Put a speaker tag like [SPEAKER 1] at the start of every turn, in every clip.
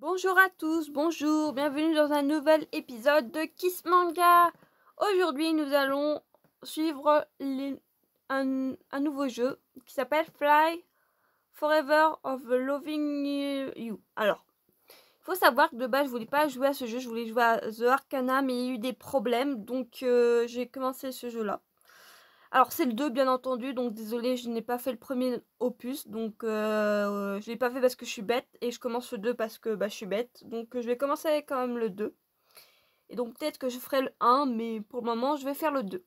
[SPEAKER 1] Bonjour à tous, bonjour, bienvenue dans un nouvel épisode de Kiss Manga. Aujourd'hui, nous allons suivre un nouveau jeu qui s'appelle Fly Forever of Loving You. Alors, il faut savoir que de base, je voulais pas jouer à ce jeu, je voulais jouer à The Arcana, mais il y a eu des problèmes, donc j'ai commencé ce jeu-là. Alors c'est le 2 bien entendu, donc désolé, je n'ai pas fait le premier opus, donc je l'ai pas fait parce que je suis bête, et je commence le 2 parce que je suis bête, donc je vais commencer avec quand même le 2. Et donc peut-être que je ferai le 1, mais pour le moment je vais faire le 2.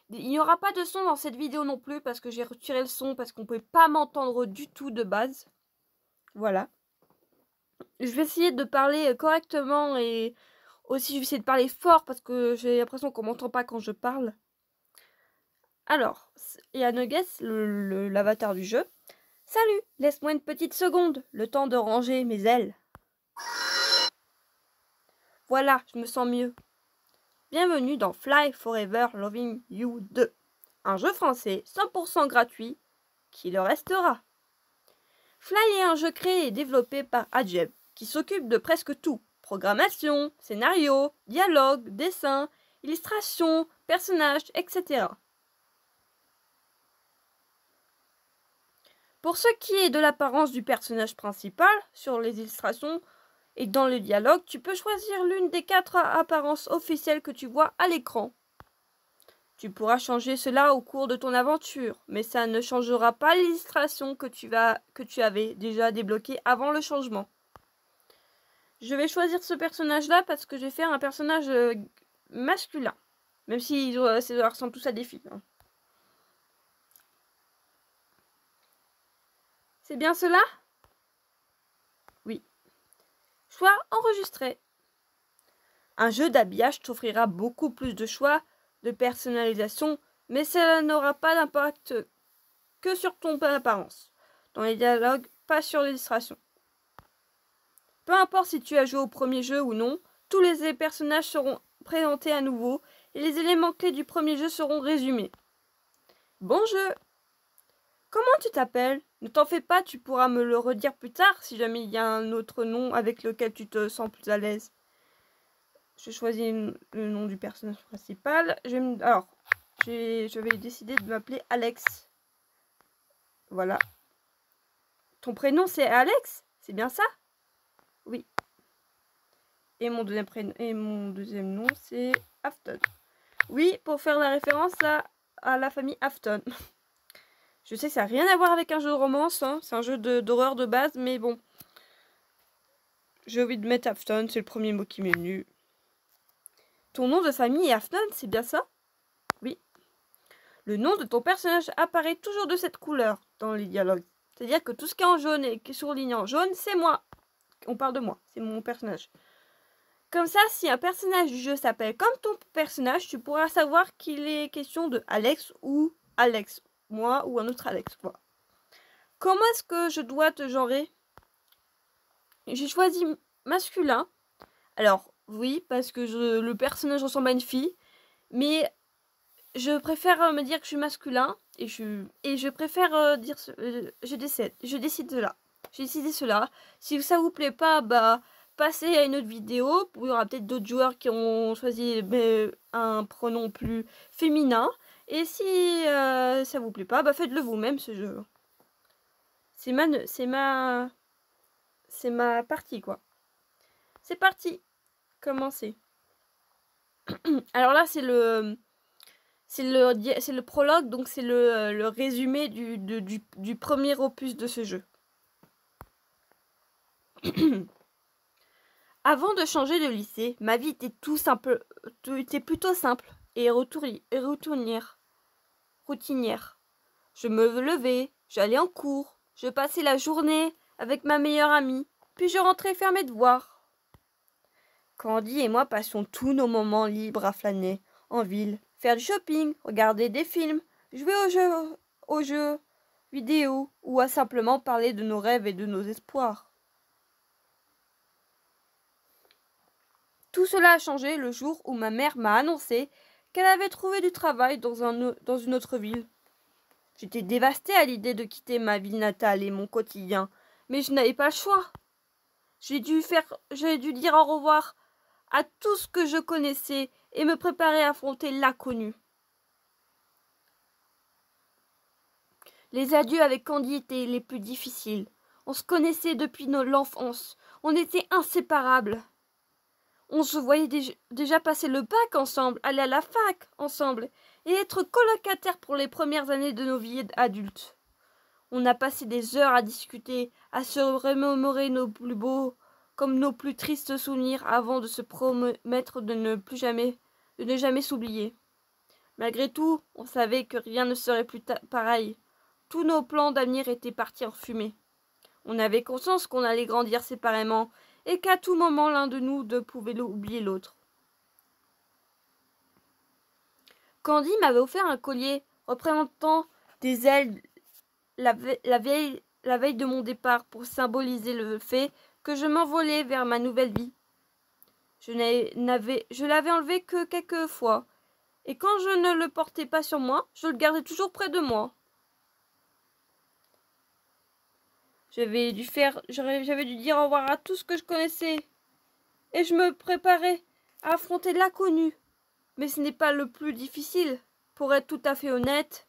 [SPEAKER 1] Il n'y aura pas de son dans cette vidéo non plus, parce que j'ai retiré le son, parce qu'on ne pouvait pas m'entendre du tout de base. Voilà. Je vais essayer de parler correctement, et aussi je vais essayer de parler fort, parce que j'ai l'impression qu'on m'entend pas quand je parle. Alors, il y a Nuggets, l'avatar du jeu. Salut, laisse-moi une petite seconde, le temps de ranger mes ailes. Voilà, je me sens mieux. Bienvenue dans Fly Forever Loving You 2, un jeu français 100% gratuit qui le restera. Fly est un jeu créé et développé par Adjeb, qui s'occupe de presque tout. Programmation, scénario, dialogue, dessin, illustration, personnages, etc. Pour ce qui est de l'apparence du personnage principal, sur les illustrations et dans le dialogue, tu peux choisir l'une des 4 apparences officielles que tu vois à l'écran. Tu pourras changer cela au cours de ton aventure, mais ça ne changera pas l'illustration que tu avais déjà débloquée avant le changement. Je vais choisir ce personnage-là parce que je vais faire un personnage masculin, même si ils ressemblent tous à des filles. Hein. C'est bien cela? Oui. Choix enregistré. Un jeu d'habillage t'offrira beaucoup plus de choix de personnalisation, mais cela n'aura pas d'impact que sur ton apparence. Dans les dialogues, pas sur l'illustration. Peu importe si tu as joué au premier jeu ou non, tous les personnages seront présentés à nouveau et les éléments clés du premier jeu seront résumés. Bon jeu! Comment tu t'appelles? Ne t'en fais pas, tu pourras me le redire plus tard si jamais il y a un autre nom avec lequel tu te sens plus à l'aise. Je choisis le nom du personnage principal. Je vais décider de m'appeler Alex. Voilà. Ton prénom c'est Alex? C'est bien ça? Oui. Et mon deuxième nom c'est Afton. Oui, pour faire la référence à la famille Afton. Je sais que ça n'a rien à voir avec un jeu de romance, hein. C'est un jeu d'horreur de base, mais bon. J'ai envie de mettre Afton, c'est le premier mot qui m'est venu. Ton nom de famille est Afton, c'est bien ça? Oui. Le nom de ton personnage apparaît toujours de cette couleur dans les dialogues. C'est-à-dire que tout ce qui est en jaune et qui est surligné en jaune, c'est moi. On parle de moi, c'est mon personnage. Comme ça, si un personnage du jeu s'appelle comme ton personnage, tu pourras savoir qu'il est question de Alex ou Alex. Moi ou un autre Alex, quoi. Comment est-ce que je dois te genrer? J'ai choisi masculin. Alors, oui, parce que le personnage ressemble à une fille. Mais je préfère me dire que je suis masculin. Et je préfère dire... je décide cela. J'ai décidé cela. Si ça vous plaît pas, passez à une autre vidéo. Il y aura peut-être d'autres joueurs qui ont choisi un pronom plus féminin. Et si ça vous plaît pas, faites-le vous-même ce jeu. C'est ma partie, quoi. C'est parti. Commencez. Alors là, c'est le prologue, donc c'est le résumé du premier opus de ce jeu. Avant de changer de lycée, ma vie était était plutôt simple et routinière. Je me levais, j'allais en cours, je passais la journée avec ma meilleure amie, puis je rentrais faire mes devoirs. Candy et moi passions tous nos moments libres à flâner en ville, faire du shopping, regarder des films, jouer aux jeux vidéo ou à simplement parler de nos rêves et de nos espoirs. Tout cela a changé le jour où ma mère m'a annoncé qu'elle avait trouvé du travail dans une autre ville. J'étais dévastée à l'idée de quitter ma ville natale et mon quotidien, mais je n'avais pas le choix. J'ai dû dire au revoir à tout ce que je connaissais et me préparer à affronter l'inconnu. Les adieux avec Candy étaient les plus difficiles. On se connaissait depuis l'enfance. On était inséparables. On se voyait déjà passer le bac ensemble, aller à la fac ensemble et être colocataires pour les premières années de nos vies adultes. On a passé des heures à discuter, à se remémorer nos plus beaux comme nos plus tristes souvenirs avant de se promettre de ne jamais s'oublier. Malgré tout, on savait que rien ne serait plus pareil. Tous nos plans d'avenir étaient partis en fumée. On avait conscience qu'on allait grandir séparément et qu'à tout moment l'un de nous ne pouvait oublier l'autre. Candy m'avait offert un collier représentant des ailes la veille de mon départ pour symboliser le fait que je m'envolais vers ma nouvelle vie. Je l'avais enlevé que quelques fois, et quand je ne le portais pas sur moi, je le gardais toujours près de moi. J'avais dû dire au revoir à tout ce que je connaissais, et je me préparais à affronter l'inconnu. Mais ce n'est pas le plus difficile, pour être tout à fait honnête.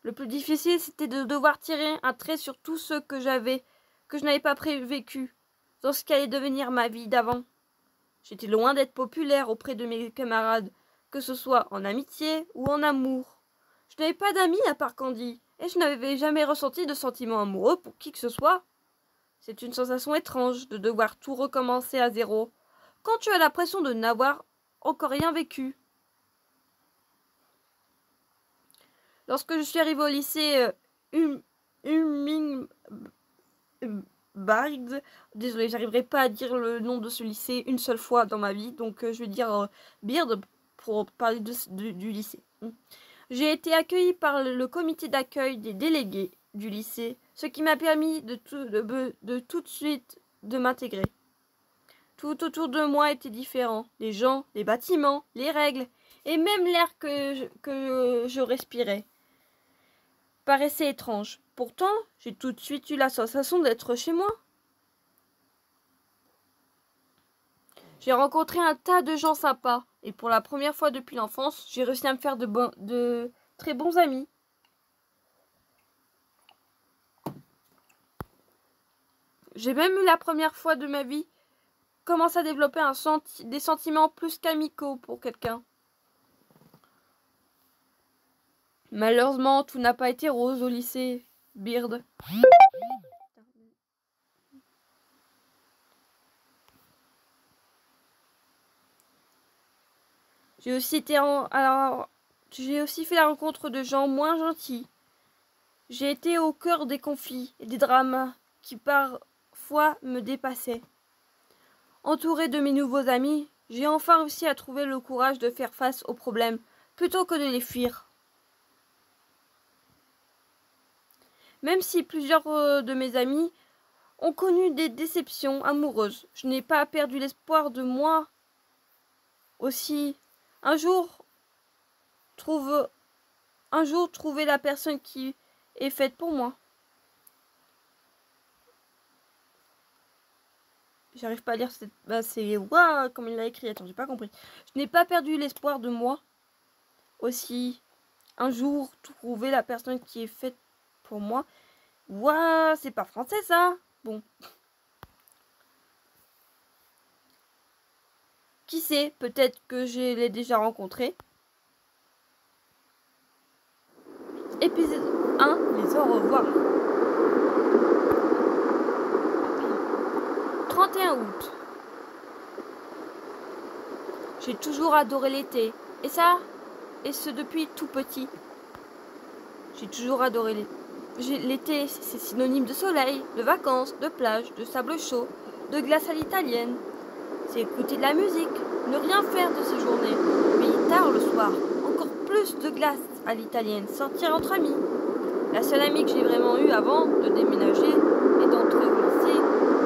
[SPEAKER 1] Le plus difficile, c'était de devoir tirer un trait sur tout ce que je n'avais pas vécu, dans ce qu'allait devenir ma vie d'avant. J'étais loin d'être populaire auprès de mes camarades, que ce soit en amitié ou en amour. Je n'avais pas d'amis à part Candy, et je n'avais jamais ressenti de sentiments amoureux pour qui que ce soit. C'est une sensation étrange de devoir tout recommencer à zéro, quand tu as l'impression de n'avoir encore rien vécu. Lorsque je suis arrivée au lycée Bards, désolée, j'arriverai pas à dire le nom de ce lycée une seule fois dans ma vie, donc je vais dire Beard pour parler du lycée. J'ai été accueillie par le comité d'accueil des délégués du lycée, ce qui m'a permis de tout de suite de m'intégrer. Tout autour de moi était différent, les gens, les bâtiments, les règles, et même l'air que je respirais paraissait étrange. Pourtant, j'ai tout de suite eu la sensation d'être chez moi. J'ai rencontré un tas de gens sympas, et pour la première fois depuis l'enfance, j'ai réussi à me faire de très bons amis. J'ai même eu la première fois de ma vie commencé à développer des sentiments plus qu'amicaux pour quelqu'un. Malheureusement, tout n'a pas été rose au lycée Beard. J'ai aussi fait la rencontre de gens moins gentils. J'ai été au cœur des conflits et des drames qui parfois me dépassaient. Entourée de mes nouveaux amis, j'ai enfin réussi à trouver le courage de faire face aux problèmes plutôt que de les fuir. Même si plusieurs de mes amis ont connu des déceptions amoureuses, je n'ai pas perdu l'espoir de moi aussi. Un jour, trouver la personne qui est faite pour moi. J'arrive pas à lire c'est waouh comme il l'a écrit. Attends, j'ai pas compris. Je n'ai pas perdu l'espoir de moi aussi. Un jour, trouver la personne qui est faite pour moi. Waouh, c'est pas français ça. Bon. Qui sait, peut-être que je l'ai déjà rencontré. Épisode 1, les au revoir. 31 août. J'ai toujours adoré l'été. Et ce depuis tout petit. J'ai toujours adoré l'été. L'été, c'est synonyme de soleil, de vacances, de plage, de sable chaud, de glace à l'italienne. C'est écouter de la musique, ne rien faire de ces journées, mais tard le soir, encore plus de glace à l'italienne, sortir entre amis. La seule amie que j'ai vraiment eue avant de déménager et d'entrer au lycée,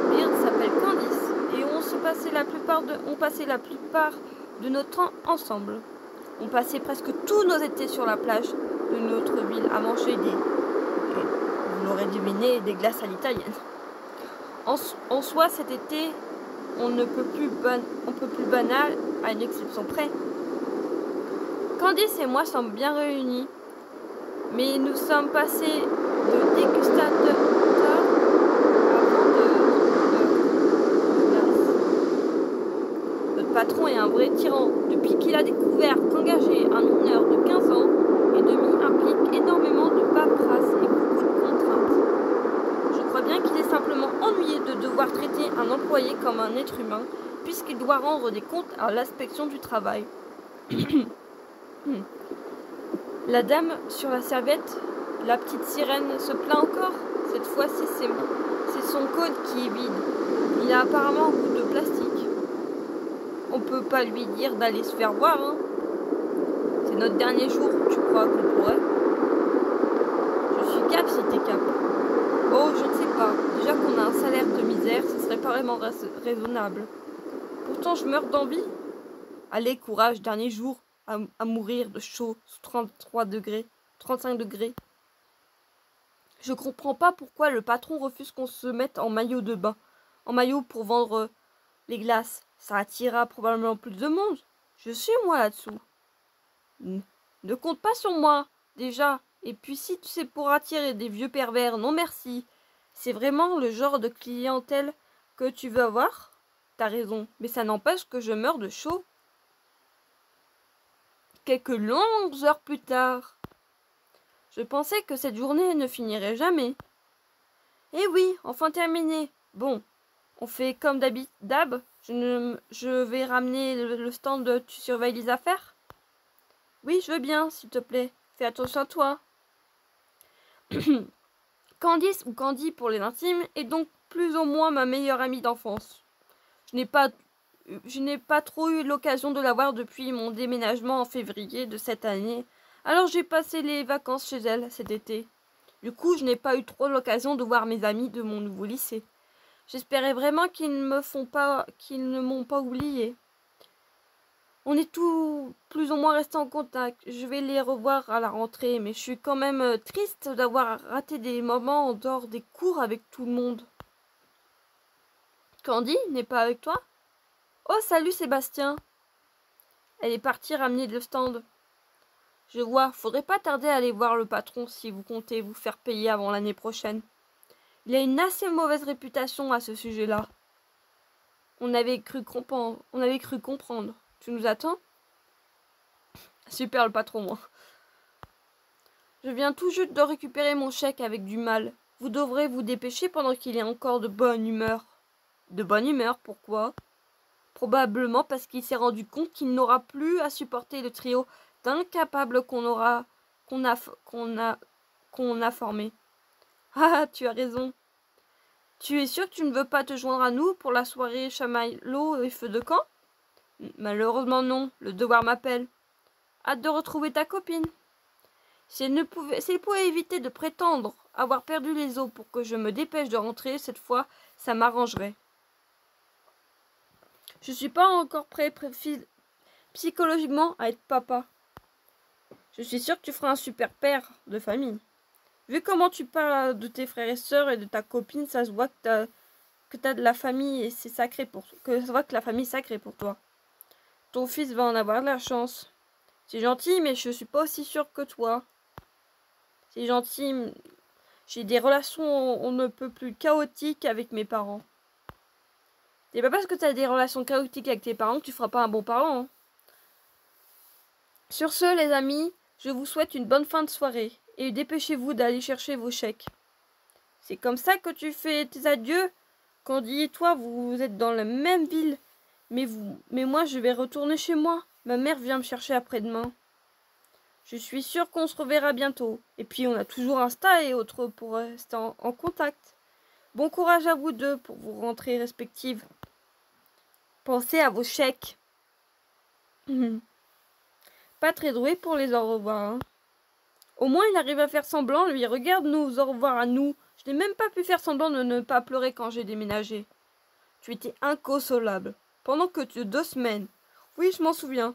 [SPEAKER 1] Beard, s'appelle Candice, et on passait la plupart de notre temps ensemble. On passait presque tous nos étés sur la plage de notre ville à manger vous l'aurez deviné, des glaces à l'italienne. En soi, cet été, on ne peut plus banal, à une exception près. Candice et moi sommes bien réunis, mais nous sommes passés de dégustateurs Notre patron est un vrai tyran. Depuis qu'il a découvert qu'engager un honneur de 15 ans et demi implique énormément de paperasse et beaucoup de contraintes. Je crois bien qu'il est simplement ennuyé de devoir traiter un employé comme un être humain, puisqu'il doit rendre des comptes à l'inspection du travail. La dame sur la serviette, la petite sirène, se plaint encore. Cette fois-ci, c'est son code qui est vide. Il a apparemment un goût de plastique. On peut pas lui dire d'aller se faire voir, hein. C'est notre dernier jour, tu crois qu'on pourrait? Je suis cap si t'es cap. Oh, je ne sais pas. Déjà qu'on a un salaire de misère, ce serait pas vraiment raisonnable. Pourtant, je meurs d'envie. Allez, courage, dernier jour, à mourir de chaud sous 35 degrés. Je comprends pas pourquoi le patron refuse qu'on se mette en maillot de bain. En maillot pour vendre les glaces. Ça attirera probablement plus de monde. Je suis moi là-dessous. Ne compte pas sur moi, déjà. Et puis si c'est pour attirer des vieux pervers, non merci. C'est vraiment le genre de clientèle que tu veux avoir? T'as raison, mais ça n'empêche que je meurs de chaud. Quelques longues heures plus tard. Je pensais que cette journée ne finirait jamais. Eh oui, enfin terminé. Bon, on fait comme d'hab. Je vais ramener le stand. Tu surveilles les affaires? Oui, je veux bien, s'il te plaît. Fais attention à toi. Candice, ou Candy pour les intimes, est donc plus ou moins ma meilleure amie d'enfance. Je n'ai pas trop eu l'occasion de la voir depuis mon déménagement en février de cette année. Alors j'ai passé les vacances chez elle cet été. Du coup, je n'ai pas eu trop l'occasion de voir mes amis de mon nouveau lycée. J'espérais vraiment qu'ils ne m'ont pas oublié. On est tous plus ou moins restés en contact. Je vais les revoir à la rentrée, mais je suis quand même triste d'avoir raté des moments en dehors des cours avec tout le monde. Candy n'est pas avec toi? Oh, salut Sébastien. Elle est partie ramener le stand. Je vois, faudrait pas tarder à aller voir le patron si vous comptez vous faire payer avant l'année prochaine. Il a une assez mauvaise réputation à ce sujet-là. On avait cru comprendre. Tu nous attends? Super le patron, moi. Je viens tout juste de récupérer mon chèque avec du mal. Vous devrez vous dépêcher pendant qu'il est encore de bonne humeur. De bonne humeur, pourquoi? Probablement parce qu'il s'est rendu compte qu'il n'aura plus à supporter le trio d'incapables qu'on a formé. Ah, tu as raison. Tu es sûr que tu ne veux pas te joindre à nous pour la soirée chamaillot et feu de camp? Malheureusement non, le devoir m'appelle. Hâte de retrouver ta copine. Si elle pouvait éviter de prétendre avoir perdu les os pour que je me dépêche de rentrer cette fois, ça m'arrangerait. Je suis pas encore prêt psychologiquement à être papa. Je suis sûre que tu feras un super père de famille. Vu comment tu parles de tes frères et sœurs et de ta copine, ça se voit que t'as de la famille et c'est sacré ça se voit que la famille est sacrée pour toi. Ton fils va en avoir de la chance. C'est gentil, mais je suis pas aussi sûre que toi. C'est gentil. J'ai des relations on ne peut plus chaotiques avec mes parents. C'est pas parce que tu as des relations chaotiques avec tes parents que tu feras pas un bon parent. Hein. Sur ce, les amis, je vous souhaite une bonne fin de soirée. Et dépêchez-vous d'aller chercher vos chèques. C'est comme ça que tu fais tes adieux? Candy et toi, vous êtes dans la même ville. Mais moi, je vais retourner chez moi. Ma mère vient me chercher après-demain. Je suis sûre qu'on se reverra bientôt. Et puis, on a toujours Insta et autres pour rester en contact. Bon courage à vous deux pour vos rentrées respectives. Pensez à vos chèques. Pas très doué pour les au revoir. Hein. Au moins, il arrive à faire semblant, lui. Regarde nos au revoir à nous. Je n'ai même pas pu faire semblant de ne pas pleurer quand j'ai déménagé. Tu étais inconsolable. Pendant que 2 semaines. Oui, je m'en souviens.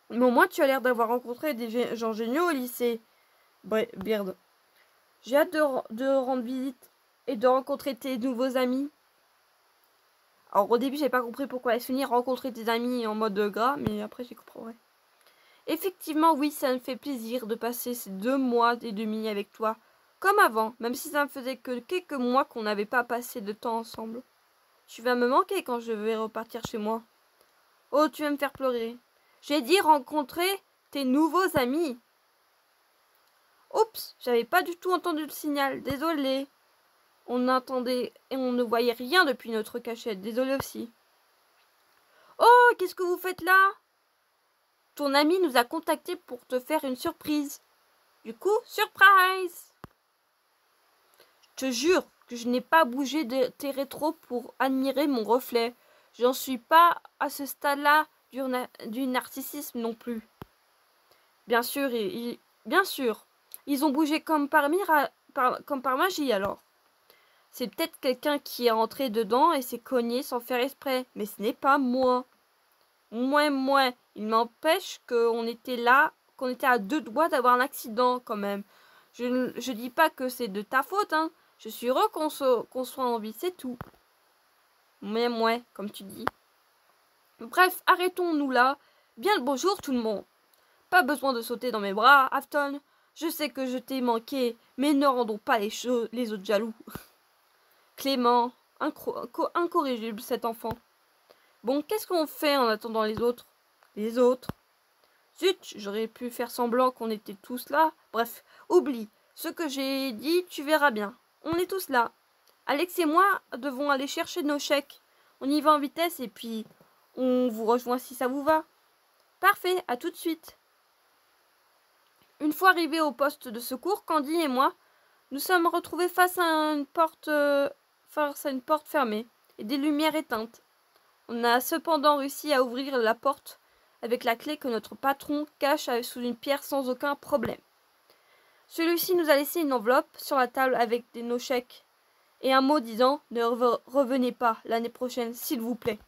[SPEAKER 1] Mais au moins, tu as l'air d'avoir rencontré des gens géniaux au lycée. Beard. J'ai hâte de rendre visite et de rencontrer tes nouveaux amis. Alors au début, j'avais pas compris pourquoi elle se finit rencontrer tes amis en mode gras, mais après j'ai compris. Ouais. Effectivement, oui, ça me fait plaisir de passer ces 2 mois et demi avec toi, comme avant, même si ça me faisait que quelques mois qu'on n'avait pas passé de temps ensemble. Tu vas me manquer quand je vais repartir chez moi. Oh, tu vas me faire pleurer. J'ai dit rencontrer tes nouveaux amis. Oups, j'avais pas du tout entendu le signal, désolé. On entendait et on ne voyait rien depuis notre cachette, désolé aussi. Oh, qu'est-ce que vous faites là? Ton ami nous a contactés pour te faire une surprise. Du coup, surprise! Je te jure que je n'ai pas bougé de tes rétros pour admirer mon reflet. J'en suis pas à ce stade-là du narcissisme non plus. Bien sûr, ils ont bougé comme par magie alors. C'est peut-être quelqu'un qui est entré dedans et s'est cogné sans faire exprès, mais ce n'est pas moi. Moi. Il m'empêche qu'on était à 2 doigts d'avoir un accident quand même. Je dis pas que c'est de ta faute, hein. Je suis heureux qu'on soit en vie, c'est tout. Moi, comme tu dis. Bref, arrêtons-nous là. Bien le bonjour tout le monde. Pas besoin de sauter dans mes bras, Afton. Je sais que je t'ai manqué, mais ne rendons pas les autres jaloux. Clément, incorrigible cet enfant. Bon, qu'est-ce qu'on fait en attendant les autres? Les autres? Zut, j'aurais pu faire semblant qu'on était tous là. Bref, oublie. Ce que j'ai dit, tu verras bien. On est tous là. Alex et moi devons aller chercher nos chèques. On y va en vitesse et puis on vous rejoint si ça vous va. Parfait, à tout de suite. Une fois arrivés au poste de secours, Candy et moi nous sommes retrouvés face à une porte fermée et des lumières éteintes. On a cependant réussi à ouvrir la porte avec la clé que notre patron cache sous une pierre sans aucun problème. Celui-ci nous a laissé une enveloppe sur la table avec nos chèques et un mot disant « Ne revenez pas l'année prochaine, s'il vous plaît ».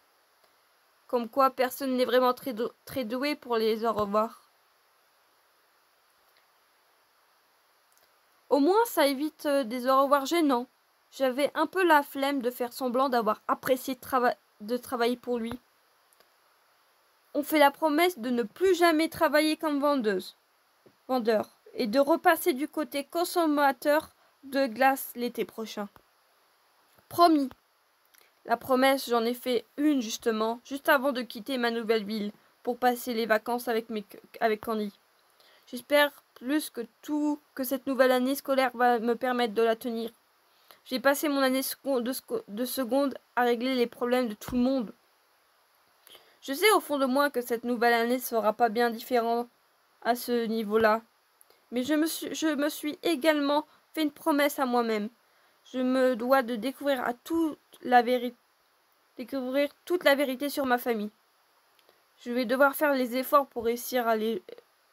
[SPEAKER 1] Comme quoi personne n'est vraiment très doué pour les au revoir. Au moins ça évite des au revoir gênants. J'avais un peu la flemme de faire semblant d'avoir apprécié de travailler pour lui. On fait la promesse de ne plus jamais travailler comme vendeur et de repasser du côté consommateur de glace l'été prochain. Promis. La promesse, j'en ai fait une justement, juste avant de quitter ma nouvelle ville pour passer les vacances avec Candy. J'espère plus que tout que cette nouvelle année scolaire va me permettre de la tenir. J'ai passé mon année de seconde à régler les problèmes de tout le monde. Je sais au fond de moi que cette nouvelle année sera pas bien différente à ce niveau-là. Mais je me suis également fait une promesse à moi-même. Je me dois de découvrir toute la vérité sur ma famille. Je vais devoir faire les efforts pour réussir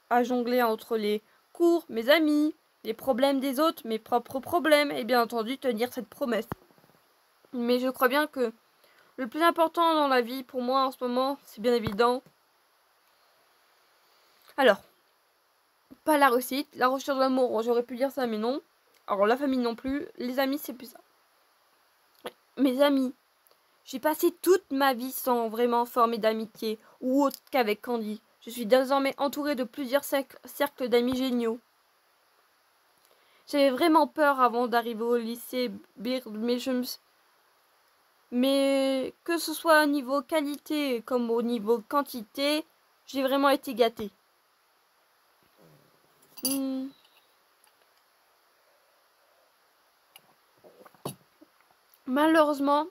[SPEAKER 1] à jongler entre les cours, mes amis, les problèmes des autres, mes propres problèmes et bien entendu tenir cette promesse. Mais je crois bien que le plus important dans la vie pour moi en ce moment, c'est bien évident. Alors, pas la réussite, la recherche d'amour, j'aurais pu dire ça mais non. Alors la famille non plus, les amis c'est plus ça. Mes amis, j'ai passé toute ma vie sans vraiment former d'amitié ou autre qu'avec Candy. Je suis désormais entourée de plusieurs cercles d'amis géniaux. J'avais vraiment peur avant d'arriver au lycée Beard, mais que ce soit au niveau qualité comme au niveau quantité, j'ai vraiment été gâtée. Malheureusement,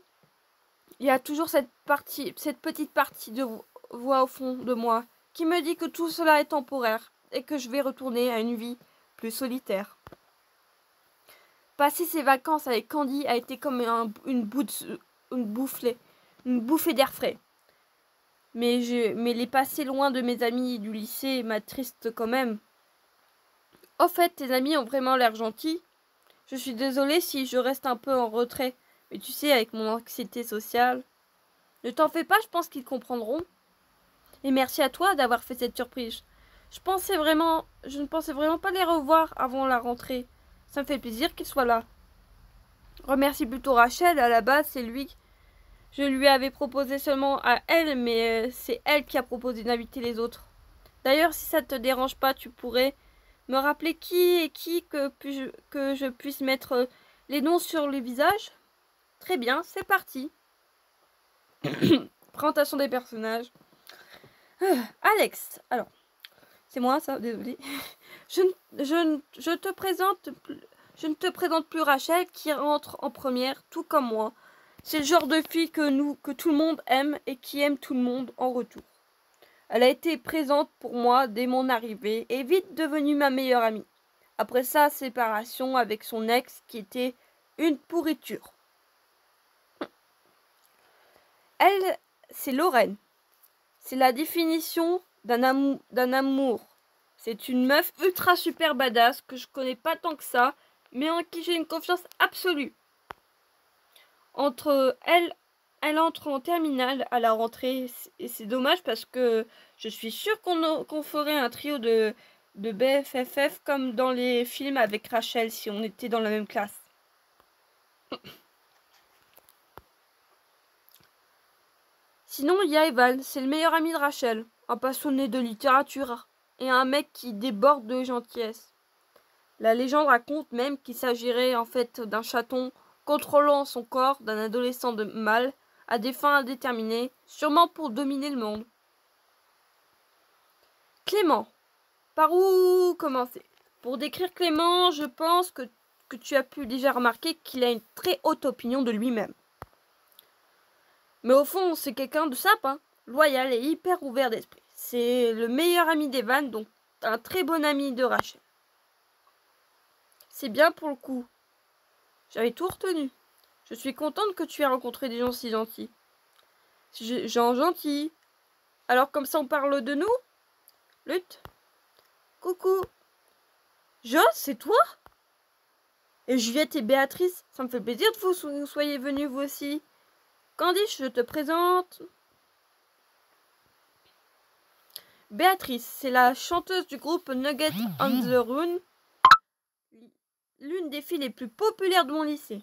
[SPEAKER 1] il y a toujours cette petite partie de voix au fond de moi qui me dit que tout cela est temporaire et que je vais retourner à une vie plus solitaire. Passer ces vacances avec Candy a été comme une bouffée d'air frais. Mais les passer loin de mes amis du lycée m'attriste quand même. Au fait, tes amis ont vraiment l'air gentils. Je suis désolée si je reste un peu en retrait. Mais tu sais, avec mon anxiété sociale. Ne t'en fais pas, je pense qu'ils comprendront. Et merci à toi d'avoir fait cette surprise. Je ne pensais vraiment pas les revoir avant la rentrée. Ça me fait plaisir qu'ils soient là. Remercie plutôt Rachel. À la base, c'est lui. Je lui avais proposé seulement à elle, mais c'est elle qui a proposé d'inviter les autres. D'ailleurs, si ça te dérange pas, tu pourrais me rappeler qui et qui que je puisse mettre les noms sur les visages? Très bien, c'est parti. Présentation des personnages. Alex. Alors, c'est moi ça, désolé. Je ne te présente plus Rachel qui rentre en première, tout comme moi. C'est le genre de fille que tout le monde aime et qui aime tout le monde en retour. Elle a été présente pour moi dès mon arrivée et vite devenue ma meilleure amie. Après sa séparation avec son ex qui était une pourriture. Elle, c'est Lorraine. C'est la définition d'un amour. C'est une meuf ultra super badass que je connais pas tant que ça, mais en qui j'ai une confiance absolue. Elle entre en terminale à la rentrée et c'est dommage parce que je suis sûre qu'on ferait un trio de BFFF comme dans les films avec Rachel si on était dans la même classe. Sinon, il y a Evan, c'est le meilleur ami de Rachel, un passionné de littérature et un mec qui déborde de gentillesse. La légende raconte même qu'il s'agirait en fait d'un chaton contrôlant son corps d'un adolescent de mâle à des fins indéterminées, sûrement pour dominer le monde. Clément. Par où commencer? Pour décrire Clément, je pense que tu as pu déjà remarquer qu'il a une très haute opinion de lui-même. Mais au fond, c'est quelqu'un de sympa, loyal et hyper ouvert d'esprit. C'est le meilleur ami d'Evan, donc un très bon ami de Rachel. C'est bien pour le coup. J'avais tout retenu. Je suis contente que tu aies rencontré des gens si gentils. Gens gentils. Alors comme ça on parle de nous? Lutte. Coucou. Joss, c'est toi? Et Juliette et Béatrice, ça me fait plaisir que vous soyez venus vous aussi. Candice, je te présente. Béatrice, c'est la chanteuse du groupe Nugget on the Run. L'une des filles les plus populaires de mon lycée.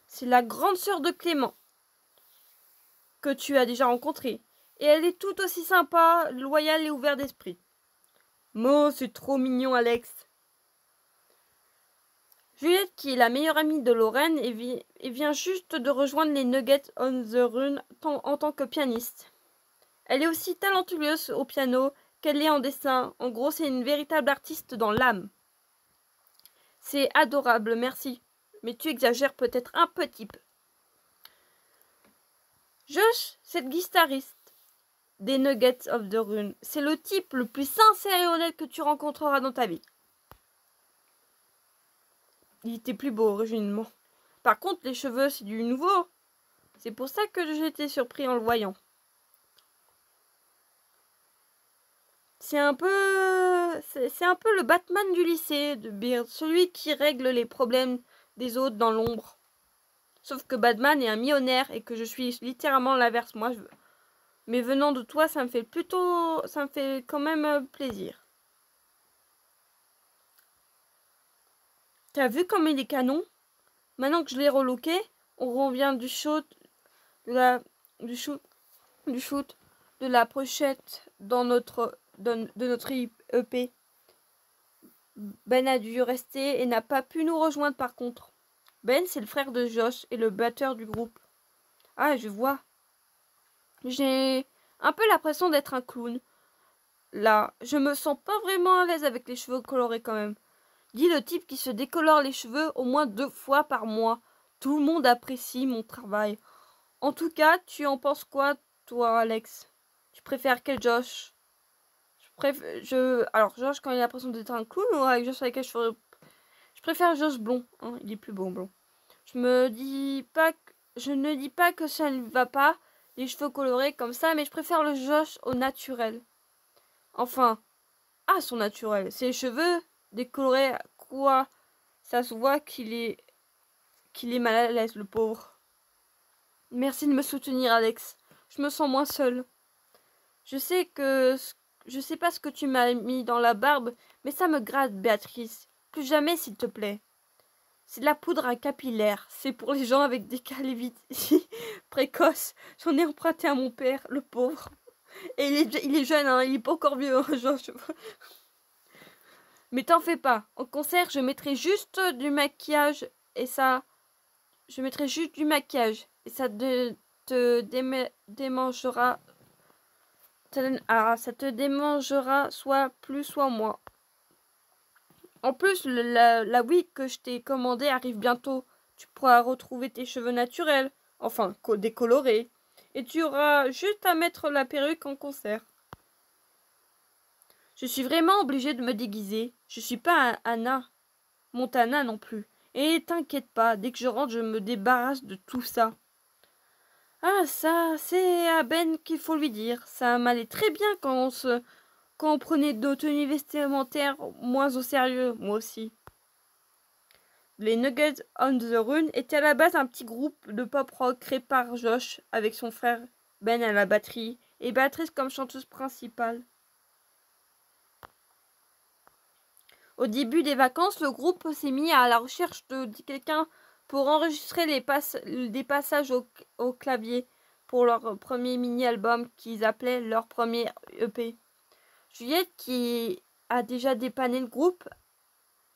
[SPEAKER 1] C'est la grande sœur de Clément, que tu as déjà rencontrée. Et elle est tout aussi sympa, loyale et ouverte d'esprit. Mo, c'est trop mignon, Alex. Juliette, qui est la meilleure amie de Lorraine, et vient juste de rejoindre les Nuggets on the Run en tant que pianiste. Elle est aussi talentueuse au piano qu'elle est en dessin. En gros, c'est une véritable artiste dans l'âme. C'est adorable, merci. Mais tu exagères peut-être un petit peu. Josh, cette guitariste des Nuggets of the Rune, c'est le type le plus sincère et honnête que tu rencontreras dans ta vie. Il était plus beau originellement. Par contre, les cheveux, c'est du nouveau. C'est pour ça que j'ai été surpris en le voyant. C'est un peu le Batman du lycée de Beard, celui qui règle les problèmes des autres dans l'ombre. Sauf que Batman est un millionnaire et que je suis littéralement l'inverse. Mais venant de toi, ça me fait quand même plaisir. T'as vu comme il est canon? Maintenant que je l'ai relooké, on revient du shoot, de la pochette de notre EP. Ben a dû rester et n'a pas pu nous rejoindre par contre. Ben, c'est le frère de Josh et le batteur du groupe. Ah, je vois. J'ai un peu l'impression d'être un clown. Là, je me sens pas vraiment à l'aise avec les cheveux colorés quand même. Dis le type qui se décolore les cheveux au moins 2 fois par mois. Tout le monde apprécie mon travail. En tout cas, tu en penses quoi, toi, Alex? Tu préfères quel Josh? Alors, Josh, quand il a l'impression d'être un clown, ou avec Josh avec les cheveux... Je préfère Josh blond. Hein, il est plus beau blond. Je ne dis pas que ça ne va pas, les cheveux colorés comme ça, mais je préfère le Josh au naturel. Enfin, à son naturel. Ses cheveux décolorés, quoi? Ça se voit qu'il est mal à l'aise, le pauvre. Merci de me soutenir, Alex. Je me sens moins seule. Je sais pas ce que tu m'as mis dans la barbe, mais ça me gratte, Béatrice. Plus jamais, s'il te plaît. C'est de la poudre à capillaire. C'est pour les gens avec des calvities précoces. J'en ai emprunté à mon père, le pauvre. Et il est jeune, hein, il est pas encore vieux, hein, genre, Mais t'en fais pas. Au concert, je mettrai juste du maquillage et ça... Je mettrai juste du maquillage et ça démangera... ça te démangera soit plus, soit moins. En plus, la wig que je t'ai commandée arrive bientôt. Tu pourras retrouver tes cheveux naturels, enfin décolorés. Et tu auras juste à mettre la perruque en concert. Je suis vraiment obligée de me déguiser. Je suis pas Anna Montana non plus. Et t'inquiète pas, dès que je rentre, je me débarrasse de tout ça. Ah, ça, c'est à Ben qu'il faut lui dire. Ça m'allait très bien quand on prenait nos tenues vestimentaires moins au sérieux, moi aussi. Les Nuggets on the Run étaient à la base un petit groupe de pop rock créé par Josh avec son frère Ben à la batterie et Béatrice comme chanteuse principale. Au début des vacances, le groupe s'est mis à la recherche de quelqu'un pour enregistrer des passages au clavier pour leur premier mini-album qu'ils appelaient leur premier EP. Juliette, qui a déjà dépanné le groupe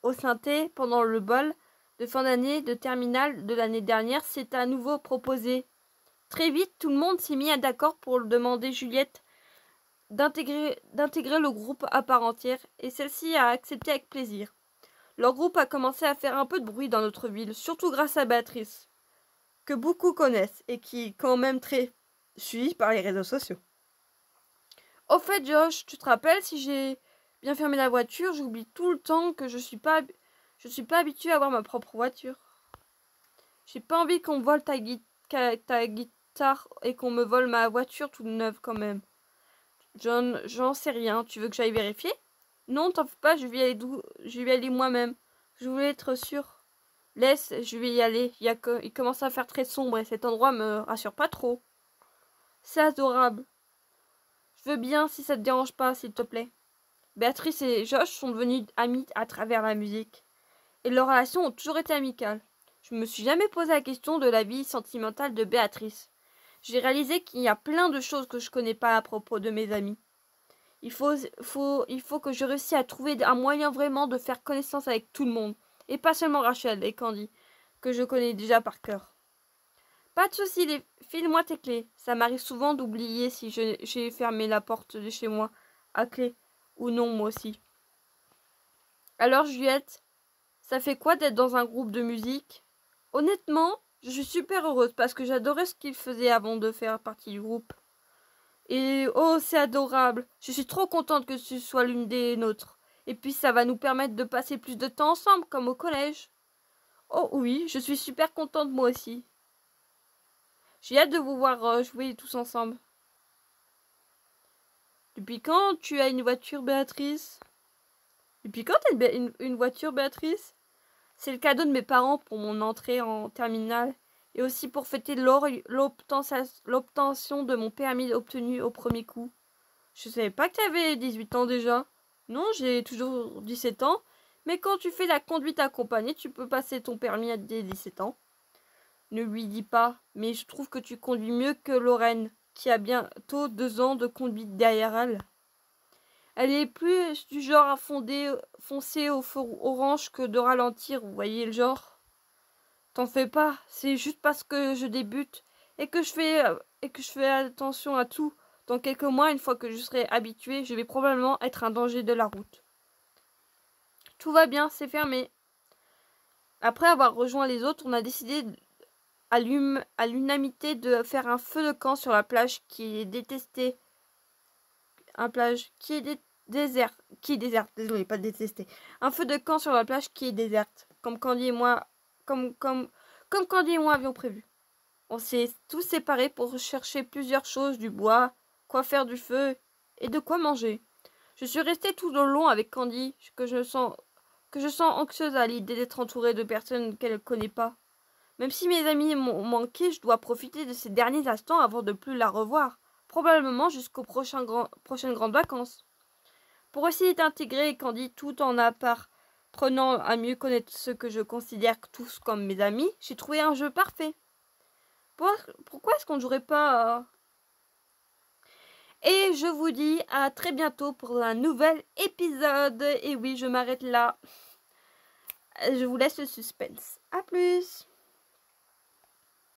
[SPEAKER 1] au synthé pendant le bal de fin d'année de terminale de l'année dernière, s'est à nouveau proposé. Très vite, tout le monde s'est mis d'accord pour demander Juliette d'intégrer le groupe à part entière, et celle-ci a accepté avec plaisir. Leur groupe a commencé à faire un peu de bruit dans notre ville, surtout grâce à Béatrice, que beaucoup connaissent et qui est quand même très suivie par les réseaux sociaux. Au fait, Josh, tu te rappelles, si j'ai bien fermé la voiture, j'oublie tout le temps que je suis pas habituée à avoir ma propre voiture. J'ai pas envie qu'on me vole ta guitare et qu'on me vole ma voiture toute neuve quand même. J'en sais rien. Tu veux que j'aille vérifier? Non, t'en fais pas, je vais y aller moi-même. Je voulais être sûre. Laisse, je vais y aller. Il commence à faire très sombre et cet endroit me rassure pas trop. C'est adorable. Je veux bien si ça te dérange pas, s'il te plaît. Béatrice et Josh sont devenus amis à travers la musique. Et leurs relations ont toujours été amicales. Je me suis jamais posé la question de la vie sentimentale de Béatrice. J'ai réalisé qu'il y a plein de choses que je connais pas à propos de mes amis. Il faut que je réussisse à trouver un moyen vraiment de faire connaissance avec tout le monde. Et pas seulement Rachel et Candy, que je connais déjà par cœur. Pas de soucis, file-moi tes clés. Ça m'arrive souvent d'oublier si j'ai fermé la porte de chez moi à clé. Ou non, moi aussi. Alors, Juliette, ça fait quoi d'être dans un groupe de musique? Honnêtement, je suis super heureuse parce que j'adorais ce qu'ils faisaient avant de faire partie du groupe. Et oh, c'est adorable. Je suis trop contente que tu sois l'une des nôtres. Et puis ça va nous permettre de passer plus de temps ensemble, comme au collège. Oh oui, je suis super contente moi aussi. J'ai hâte de vous voir jouer tous ensemble. Depuis quand tu as une voiture, Béatrice? Depuis quand tu as une voiture, Béatrice? C'est le cadeau de mes parents pour mon entrée en terminale et aussi pour fêter l'obtention de mon permis obtenu au premier coup. Je savais pas que tu avais 18 ans déjà. Non, j'ai toujours 17 ans, mais quand tu fais la conduite accompagnée, tu peux passer ton permis à dès 17 ans. Ne lui dis pas, mais je trouve que tu conduis mieux que Lorraine, qui a bientôt 2 ans de conduite derrière elle. Elle est plus du genre à foncer au feu orange que de ralentir, vous voyez le genre? T'en fais pas, c'est juste parce que je débute et que je fais attention à tout. Dans quelques mois, une fois que je serai habituée, je vais probablement être un danger de la route. Tout va bien, c'est fermé. Après avoir rejoint les autres, on a décidé à l'unanimité de faire un feu de camp sur la plage qui est détestée. Un plage qui est déserte. Désolé, pas détestée. Un feu de camp sur la plage qui est déserte. Comme Candy et moi avions prévu. On s'est tous séparés pour chercher plusieurs choses, du bois, quoi faire du feu et de quoi manger. Je suis restée tout au long avec Candy, que je sens anxieuse à l'idée d'être entourée de personnes qu'elle ne connaît pas. Même si mes amis m'ont manqué, je dois profiter de ces derniers instants avant de plus la revoir, probablement jusqu'aux prochaines grandes vacances. Pour essayer d'intégrer Candy tout en Prenant à mieux connaître ceux que je considère tous comme mes amis, j'ai trouvé un jeu parfait. Pourquoi est-ce qu'on ne jouerait pas Et je vous dis à très bientôt pour un nouvel épisode. Et oui, je m'arrête là. Je vous laisse le suspense. À plus!